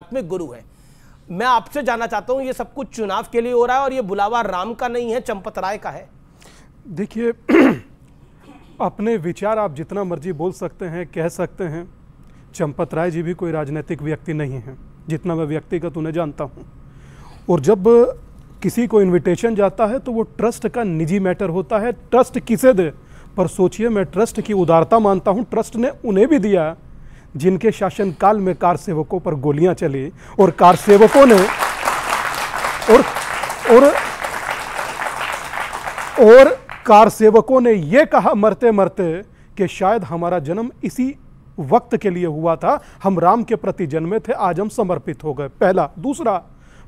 आध्यात्मिक गुरु हैं। मैं आपसे जानना चाहता हूं, ये सब कुछ चुनाव के लिए हो रहा है और ये बुलावा राम का नहीं है, चंपत राय का है। देखिए, अपने विचार आप जितना मर्जी बोल सकते हैं, कह सकते हैं। चंपत राय जी भी कोई राजनीतिक व्यक्ति नहीं है, जितना मैं व्यक्तिगत उन्हें जानता हूं। और जब किसी को इनविटेशन जाता है तो वो ट्रस्ट का निजी मैटर होता है, ट्रस्ट किसे दे। पर सोचिए, मैं ट्रस्ट की उदारता मानता हूं, ट्रस्ट ने उन्हें भी दिया जिनके शासनकाल में कार सेवकों पर गोलियां चली और कार सेवकों ने और कार सेवकों ने यह कहा मरते मरते कि शायद हमारा जन्म इसी वक्त के लिए हुआ था, हम राम के प्रति जन्मे थे, आज हम समर्पित हो गए। पहला। दूसरा,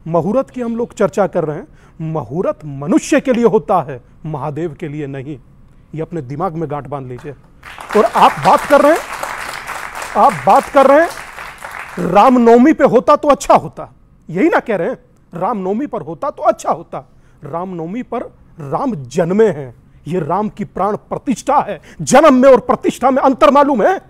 मुहूर्त की हम लोग चर्चा कर रहे हैं, मुहूर्त मनुष्य के लिए होता है, महादेव के लिए नहीं। ये अपने दिमाग में गांठ बांध लीजिए। और आप बात कर रहे हैं रामनवमी पे होता तो अच्छा होता, यही ना कह रहे हैं? रामनवमी पर होता तो अच्छा होता। रामनवमी पर राम जन्मे हैं, ये राम की प्राण प्रतिष्ठा है। जन्म में और प्रतिष्ठा में अंतर मालूम है?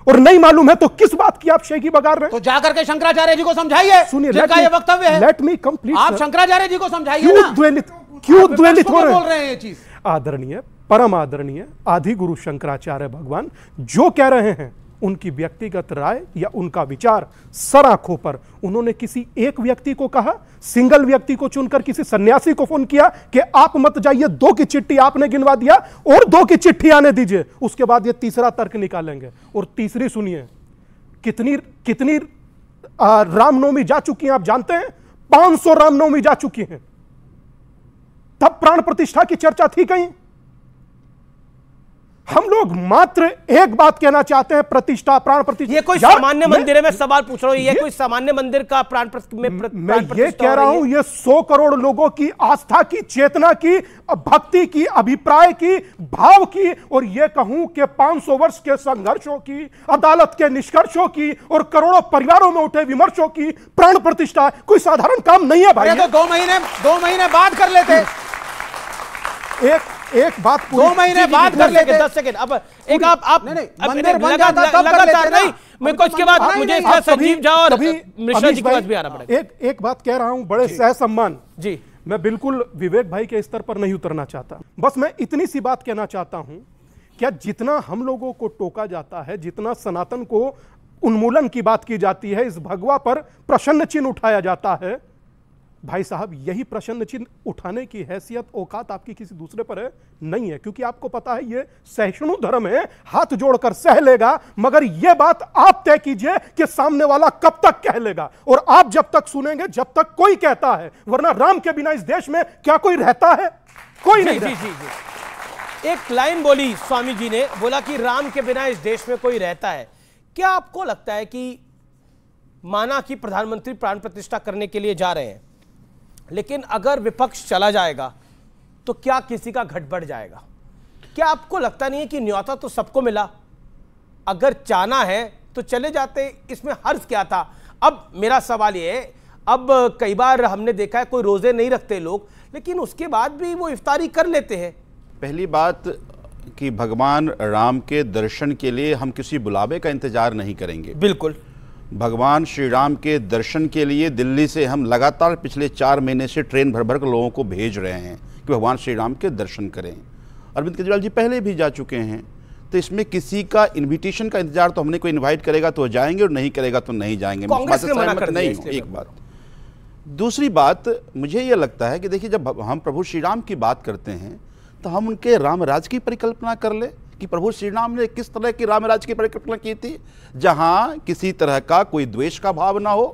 और नहीं मालूम है तो किस बात की आप शेखी बगा रहे हैं? तो जाकर के शंकराचार्य जी को समझाइए, सुनिए, जिनका ये वक्तव्य है। Let me complete. आप शंकराचार्य जी को समझाइए क्यों ना। द्वेलित हो बोल रहे हैं ये चीज? आदरणीय, परम आदरणीय आदि गुरु शंकराचार्य भगवान जो कह रहे हैं, उनकी व्यक्तिगत राय या उनका विचार सर आंखों पर। उन्होंने किसी एक व्यक्ति को कहा, सिंगल व्यक्ति को चुनकर किसी सन्यासी को फोन किया कि आप मत जाइए, 2 की चिट्ठी आपने गिनवा दिया और 2 की चिट्ठी आने दीजिए, उसके बाद ये तीसरा तर्क निकालेंगे। और तीसरी सुनिए, कितनी रामनवमी जा चुकी हैं आप जानते हैं? 500 रामनवमी जा चुकी हैं। तब प्राण प्रतिष्ठा की चर्चा थी कहीं? हम लोग मात्र एक बात कहना चाहते हैं, प्रतिष्ठा, प्राण प्रतिष्ठा। ये कोई सामान्य मंदिर है? मैं सवाल पूछ रहा हूं, ये कोई सामान्य मंदिर का प्राण मैं ये कह रहा हूं, ये 100 करोड़ लोगों की आस्था की, चेतना की, भक्ति की, अभिप्राय की, भाव की, और ये कहूं कि 500 वर्ष के संघर्षों की, अदालत के निष्कर्षों की और करोड़ों परिवारों में उठे विमर्शों की प्राण प्रतिष्ठा कोई साधारण काम नहीं है भाई। तो 2 महीने बाद कर लेते। एक बात 2 महीने बाद कर लेंगे। 10 सेकंड। अब एक आप मंदिर बन जाता तब कर लेते नहीं, मेरे को इसके बाद मुझे इसका संजीव झा और मिश्रा जी के पास भी आना पड़ेगा। एक बात कह रहा हूं बड़े सहसम्मान जी, मैं बिल्कुल विवेक भाई के स्तर पर नहीं उतरना चाहता। बस मैं इतनी सी बात कहना चाहता हूं, क्या जितना हम लोगों को टोका जाता है, जितना सनातन को उन्मूलन की बात की जाती है, इस भगवा पर प्रश्न चिन्ह उठाया जाता है, भाई साहब यही प्रश्न चिन्ह उठाने की हैसियत, औकात आपकी किसी दूसरे पर है? नहीं है। क्योंकि आपको पता है ये सहिष्णु धर्म है, हाथ जोड़कर सह लेगा, मगर ये बात आप तय कीजिए कि सामने वाला कब तक कह लेगा। और आप जब तक सुनेंगे जब तक कोई कहता है, वरना राम के बिना इस देश में क्या कोई रहता है? कोई नहीं। जी। एक लाइन बोली स्वामी जी ने, बोला कि राम के बिना इस देश में कोई रहता है। क्या आपको लगता है कि माना कि प्रधानमंत्री प्राण प्रतिष्ठा करने के लिए जा रहे हैं, लेकिन अगर विपक्ष चला जाएगा तो क्या किसी का घट बढ़ जाएगा? क्या आपको लगता नहीं है कि न्योता तो सबको मिला, अगर चाहना है तो चले जाते, इसमें हर्ज क्या था? अब मेरा सवाल ये है, अब कई बार हमने देखा है कोई रोजे नहीं रखते लोग, लेकिन उसके बाद भी वो इफ्तारी कर लेते हैं। पहली बात कि भगवान राम के दर्शन के लिए हम किसी बुलावे का इंतजार नहीं करेंगे। बिल्कुल। भगवान श्री राम के दर्शन के लिए दिल्ली से हम लगातार पिछले 4 महीने से ट्रेन भर भर कर लोगों को भेज रहे हैं कि भगवान श्री राम के दर्शन करें। अरविंद केजरीवाल जी पहले भी जा चुके हैं, तो इसमें किसी का इनविटेशन का इंतजार तो हमने, कोई इनवाइट करेगा तो जाएंगे और नहीं करेगा तो नहीं जाएंगे। कांग्रेस ने मना कर दिया, नहीं, एक बात। दूसरी बात, मुझे यह लगता है कि देखिए, जब हम प्रभु श्री राम की बात करते हैं तो हम उनके राम राज की परिकल्पना कर ले कि प्रभु श्री राम ने किस तरह की राम राज की परिकल्पना की थी, जहां किसी तरह का कोई द्वेष का भाव ना हो,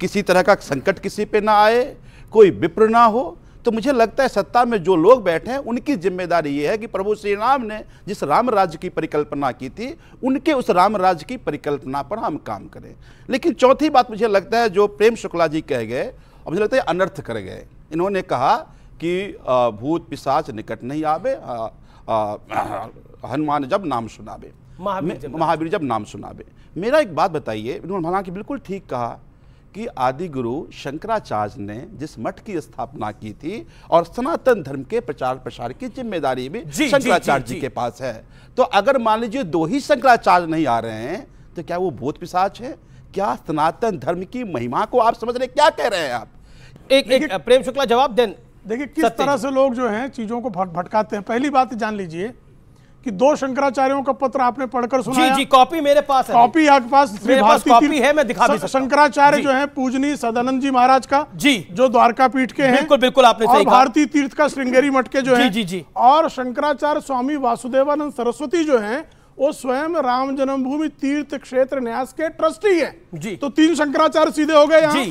किसी तरह का संकट किसी पे ना आए, कोई विप्र ना हो। तो मुझे लगता है सत्ता में जो लोग बैठे हैं उनकी जिम्मेदारी ये है कि प्रभु श्री राम ने जिस राम राज्य की परिकल्पना की थी, उनके उस राम राज्य की परिकल्पना पर हम काम करें। लेकिन चौथी बात मुझे लगता है जो प्रेम शुक्ला जी कह गए, और मुझे लगता है अनर्थ कर गए। इन्होंने कहा कि भूत पिशाच निकट नहीं आवे, हनुमान जब नाम सुनावे, महावीर जब नाम सुनावे। मेरा एक बात बताइए, इन्होंने हालांकि बिल्कुल ठीक कहा कि आदि गुरु शंकराचार्य ने जिस मठ की स्थापना की थी और सनातन धर्म के प्रचार प्रसार की जिम्मेदारी भी शंकराचार्य जी के पास है, तो अगर मान लीजिए 2 ही शंकराचार्य नहीं आ रहे हैं तो क्या वो भूत पिशाच है? क्या सनातन धर्म की महिमा को आप समझ रहे, क्या कह रहे हैं आप? एक प्रेम शुक्ला जवाब दें। देखिए किस तरह से लोग जो हैं चीजों को भटकाते हैं। पहली बात जान लीजिए कि 2 शंकराचार्यों का पत्र आपने पढ़कर सुनाया। जी, कॉपी मेरे पास है। कॉपी आपके पास? मेरे पास कॉपी है, मैं दिखा भी सकता हूं। शंकराचार्य जो है पूजनीय सदानंद जी महाराज का, जी, जो द्वारका पीठ के हैं। बिल्कुल बिल्कुल, आपने सही और कहा। भारती तीर्थ का श्रृंगेरी मठ के जो है। जी जी। और शंकराचार्य स्वामी वासुदेवानंद सरस्वती जो हैं वो स्वयं राम जन्मभूमि तीर्थ क्षेत्र न्यास के ट्रस्टी हैं जी। तो 3 शंकराचार्य सीधे हो गए यहाँ।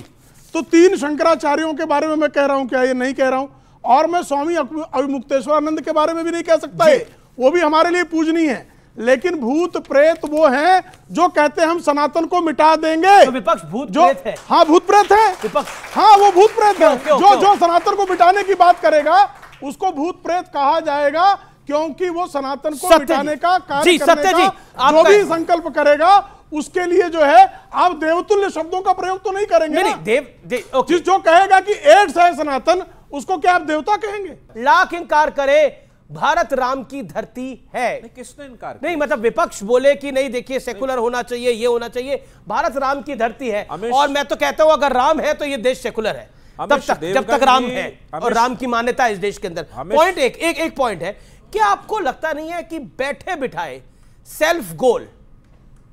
तो 3 शंकराचार्यों के बारे में मैं कह रहा हूं, क्या ये नहीं कह रहा हूं? और मैं स्वामी अविमुक्तेश्वरानंद के बारे में भी नहीं कह सकता है, वो भी हमारे लिए पूजनीय है। लेकिन भूत प्रेत वो हैं जो कहते हैं हम सनातन को मिटा देंगे। तो विपक्ष भूत प्रेत है? हाँ, भूत प्रेत है विपक्ष। हाँ, वो भूत प्रेत है। क्यों? जो सनातन को मिटाने की बात करेगा उसको भूत प्रेत कहा जाएगा, क्योंकि वो सनातन को मिटाने का कार्य करने का जो भी संकल्प करेगा उसके लिए जो है आप देवतुल्य शब्दों का प्रयोग तो नहीं करेंगे। नहीं, जो कहेगा कि एड्स है सनातन, उसको क्या आप देवता कहेंगे? लाख इंकार करे, भारत राम की धरती है। किसने इनकार? नहीं, मतलब विपक्ष बोले कि नहीं देखिए सेकुलर होना चाहिए, ये होना चाहिए, भारत राम की धरती है। और मैं तो कहता हूं अगर राम है तो ये देश सेकुलर है तब तक, जब तक राम है और राम की मान्यता है इस देश के अंदर। पॉइंट एक पॉइंट है, क्या आपको लगता नहीं है कि बैठे बिठाए सेल्फ गोल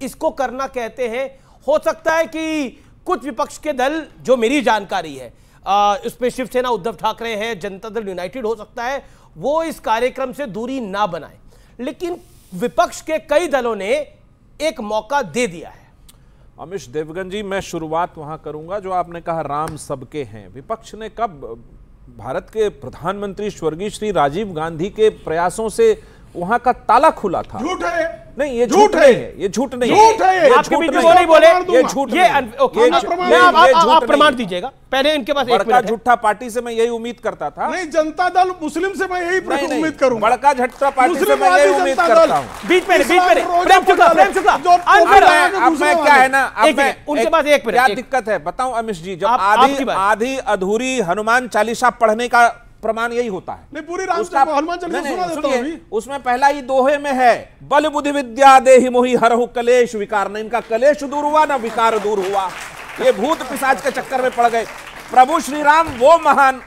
इसको करना कहते हैं? हो सकता है कि कुछ विपक्ष के दल, जो मेरी जानकारी है उसमें शिवसेना उद्धव ठाकरे है, जनता दल यूनाइटेड हो सकता है, वो इस कार्यक्रम से दूरी ना बनाए, लेकिन विपक्ष के कई दलों ने एक मौका दे दिया है। अमिश देवगन जी, मैं शुरुआत वहां करूंगा जो आपने कहा राम सबके हैं। विपक्ष ने कब भारत के प्रधानमंत्री स्वर्गीय श्री राजीव गांधी के प्रयासों से वहां का ताला खुला था? झूठ है नहीं, ये झूठ नहीं है, ये झूठ नहीं है, आपके बीच में वो नहीं बोले, ये झूठ ये आप प्रमाण दीजिएगा पहले, इनके पास बड़का झूठा पार्टी से मैं यही उम्मीद करता था। नहीं, जनता दल मुस्लिम से मैं यही उम्मीद करूंगा। बड़का झट्टा पार्टी से मैं यही उम्मीद करता हूँ। बीच में प्रेम शुक्ला अब मैं क्या है ना, अब उनके पास एक क्या दिक्कत है बताऊं अमिश जी, जब आधी अधूरी हनुमान चालीसा पढ़ने का प्रमाण यही होता है। नहीं, पूरी हनुमान चालीसा सुना देता हूं अभी। उसमें पहला ही दोहे में है, बल बुद्धि विद्या देहि मोहि हरहु कलेश विकार। न इनका कलेश दूर हुआ ना विकार दूर हुआ, ये भूत पिशाच के चक्कर में पड़ गए। प्रभु श्री राम वो महान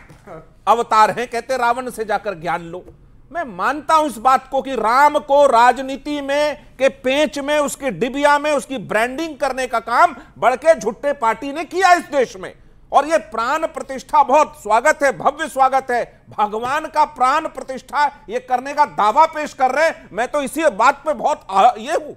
अवतार हैं, कहते रावण से जाकर ज्ञान लो। मैं मानता हूं इस बात को कि राम को राजनीति में के पेंच में, उसकी डिबिया में उसकी ब्रांडिंग करने का काम बड़के झुट्टे पार्टी ने किया इस देश में। और ये प्राण प्रतिष्ठा बहुत स्वागत है, भव्य स्वागत है। भगवान का प्राण प्रतिष्ठा ये करने का दावा पेश कर रहे हैं। मैं तो इसी बात पे बहुत ये हूं,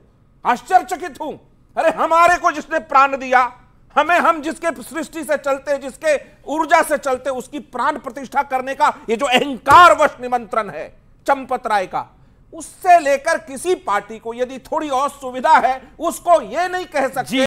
आश्चर्यचकित हूं। अरे हमारे को जिसने प्राण दिया, हमें, हम जिसके सृष्टि से चलते, जिसके ऊर्जा से चलते, उसकी प्राण प्रतिष्ठा करने का ये जो अहंकारवश निमंत्रण है चंपत राय का, उससे लेकर किसी पार्टी को यदि थोड़ी और सुविधा है उसको ये नहीं कह सकते